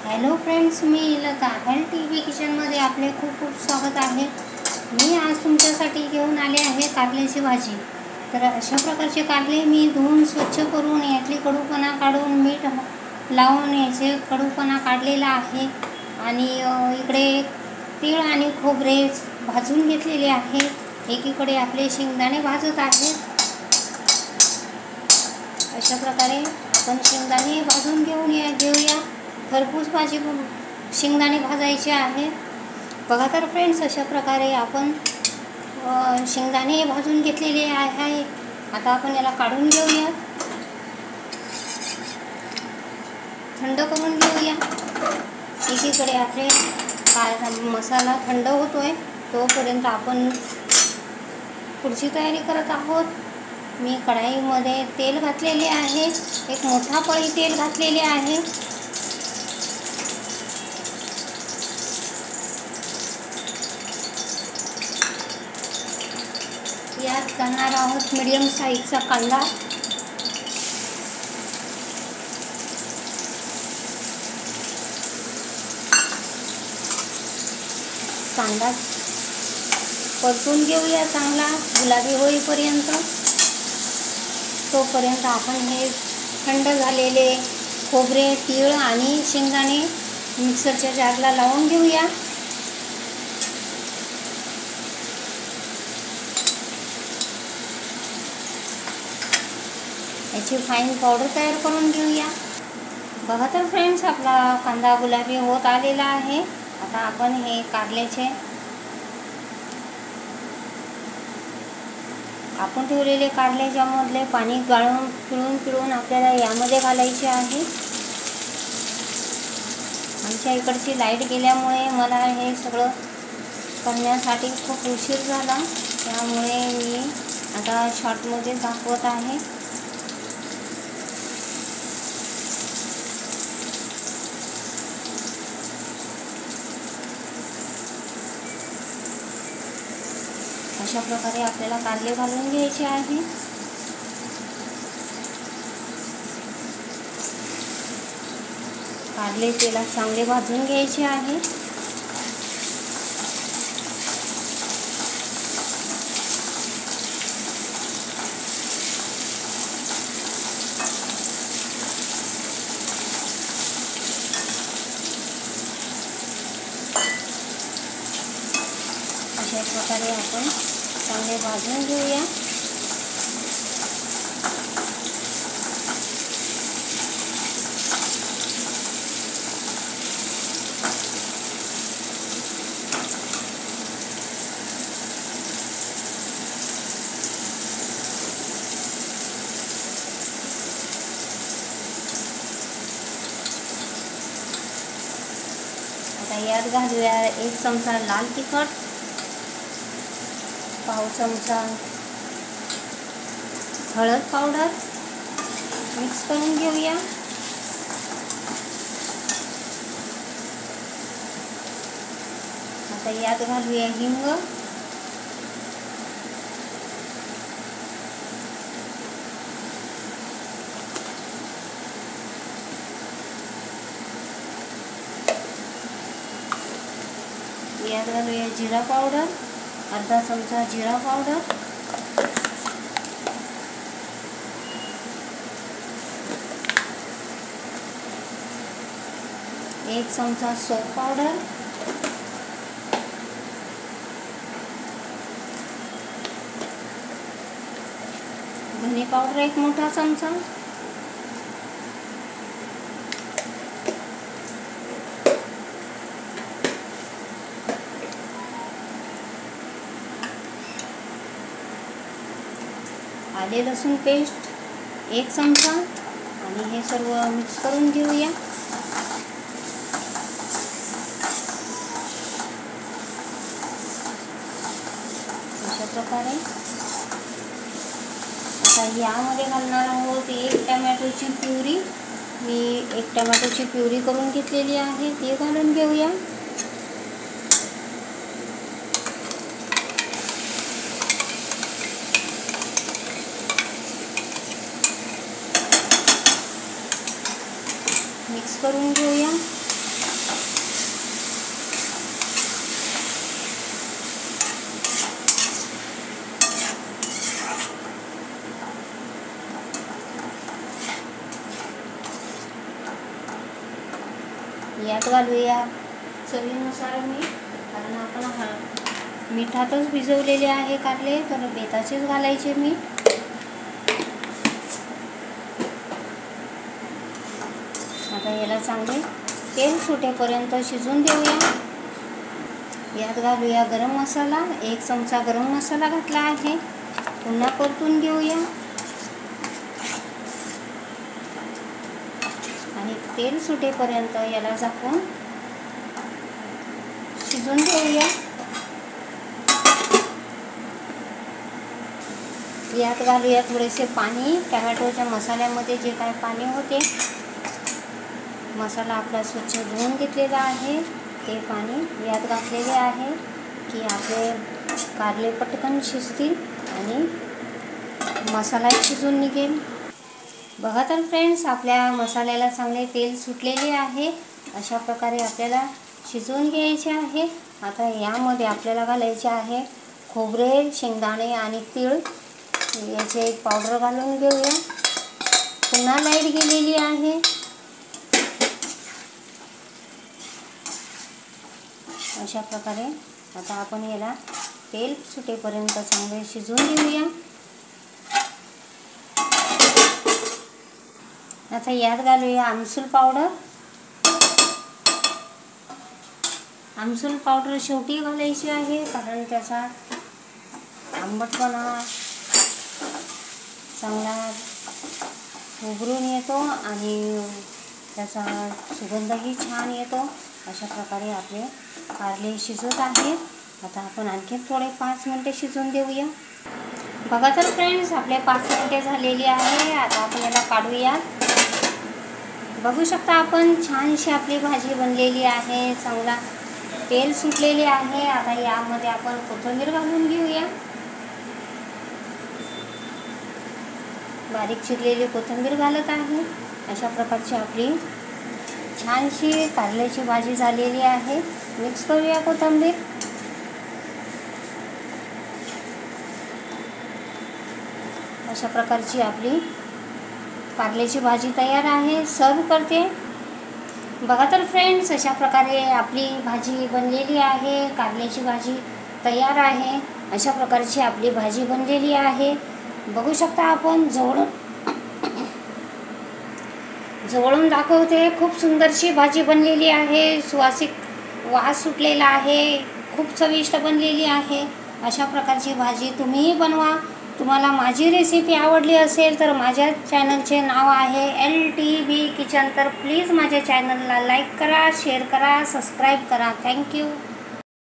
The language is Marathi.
हॅलो फ्रेंड्स, मी लता हेल्थ टीव्ही किचनमध्ये आपले खूप खूप स्वागत आहे। मी आज तुमच्यासाठी घेऊन आले आहे कारल्याची भाजी। तर अशा प्रकारचे कारले मी धुवून स्वच्छ करून यातली कडूपणा काढून मीठ लावून याचे कडूपणा काढलेला आहे आणि इकडे तीळ आणि खोबरे भाजून घेतलेले आहे। एकीकडे आपले शेंगदाणे भाजत आहेत। अशा प्रकारे आपण शेंगदाणे भाजून घेऊया। खरपूस भाजी शेंगदाणे भाजायचे आहे। बघा तर फ्रेंड्स, अशा प्रकारे आपण शेंगदाणे भाजून घेतलेले आहे। आता आपण याला काढून घेऊया, थंड करून घेऊया। एकीकडे आपले मसाला थंड होतोय तोपर्यंत आपण पुढची तयारी करत आहोत। मी कढाईमध्ये तेल घातलेले आहे, एक मोठा पळी तेल घातलेले आहे। यात घालणार आहोत मीडियम साईजचा कांदा। कांदा परतून घेऊया चांगला गुलाबी होईपर्यंत। तोपर्यंत आपण हे थंड झालेले खोबरे, तीळ आणि शेंगदाणे मिक्सरच्या जारला लावून घेऊया। याची फाईन पावडर तयार करून घेऊया। बघा तर फ्रेंड्स, आपला कांदा गुलाबी होत आलेला आहे। आता आपण हे कारल्याचे आपण ठेवलेले कारल्याच्यामधले पाणी गाळून पिळून आपल्याला यामध्ये घालायचे आहे। आमच्या इकडची लाईट गेल्यामुळे मला हे सगळं करण्यासाठी खूप उशीर झाला, त्यामुळे मी आता शॉर्टमध्ये दाखवत आहे। अशा प्रकारे आपल्याला कारले घालून घ्यायचे आहे। कारले तेलात चांगले भाजून घ्यायचे आहे। अशा प्रकारे आपण चांगले भाजून घेऊया। आता यात घालूया 1 चमचा लाल तिखट, पाव चमचा हळद पावडर, मिक्स करून घेऊया। आता यात घालूया हिंग, यात घालूया जिरा पावडर, अर्धा चमचा जिरा पावडर, एक चमचा सोप पावडर, धने पावडर 1 मोठा चमचा, आले लसूण पेस्ट 1 चमचा आणि हे सर्व मिक्स करून घेऊया। अशा प्रकारे आता यामध्ये घालणार आहोत 1 टोमॅटोची प्युरी। मी 1 टोमॅटोची प्युरी करून घेतलेली आहे, ती घालून घेऊया। मिक्स करून घेऊया। यात घालूया चवीनुसार मीठ, कारण आपण मिठातच भिजवलेले आहे कारले, तर बेताचेच घालायचे मीठ. आता याला चांगले तेल सुटेपर्यंत शिजून देऊया. यात घालूया गरम मसाला. 1 चमचा गरम मसाला घातला आहे. पुन्हा परतून घेऊया आणि तेल सुटेपर्यंत याला झाकून शिजून घेऊया. यात घालूया थोडेसे पाणी. टमॅटोच्या मसाल्यामध्ये जे काय पाणी होते, मसाला आपला स्वच्छ धुवून घेतलेला आहे, ते पाणी यात घातलेले आहे की आपले कारले पटकन शिजतील आणि मसाला शिजून निघेल. बघा तर फ्रेंड्स, आपल्या मसाल्याला चांगले तेल सुटलेले आहे. अशा प्रकारे आपल्याला शिजवून घ्यायचे आहे. आता यामध्ये आपल्याला घालायचे आहे खोबरे, शेंगदाणे आणि तीळ. याचे एक पावडर घालून घेऊया. पुन्हा लाईट गेलेली आहे. अशा प्रकारे आता आपण याला तेल सुटेपर्यंत चांगले शिजवून घेऊया. आता यात घालूया आमसूल पावडर. आमसूल पावडर शेवटी घालायची आहे, कारण त्याचा आंबटपणा चांगला उभरून येतो आणि त्याचा सुगंधही छान येतो. अशा प्रकारे आपले कारले शिजत आहेत. आता आपण आणखी थोडे 5 मिनिटे शिजवून देऊया. बघा तर फ्रेंड्स, आपले 5 मिनिटे झालेली आहे. आता आपण याला काढूया. बघू शकता आपण, छानशी आपली भाजी बनलेली आहे. चांगला तेल सुटलेले आहे. आता यामध्ये आपण कोथिंबीर घालून घेऊया. बारीक चिरलेली कोथिंबीर घालत आहे. अशा प्रकारची आपली छानशी कारल्याची भाजी झालेली आहे. मिक्स करूया कोथिंबीर. अशा प्रकारची आपली कारल्याची भाजी तयार आहे. सर्व करते. बघा तर फ्रेंड्स, अशा प्रकारे आपली भाजी बनलेली आहे. कारल्याची भाजी तयार आहे. अशा प्रकारची आपली भाजी बनलेली आहे. बघू शकता आपण, जवळून दाखवते. खूप सुंदरशी भाजी बनलेली आहे. सुवासिक वास सुटलेला आहे. खूप चविष्ट बनलेली आहे. अशा प्रकारची भाजी तुम्हीही बनवा. तुम्हाला माझी रेसिपी आवडली असेल तर माझ्या चॅनलचे नाव आहे LTV किचन. तर प्लीज माझ्या चॅनलला लाईक करा, शेअर करा, सबस्क्राईब करा. थँक्यू.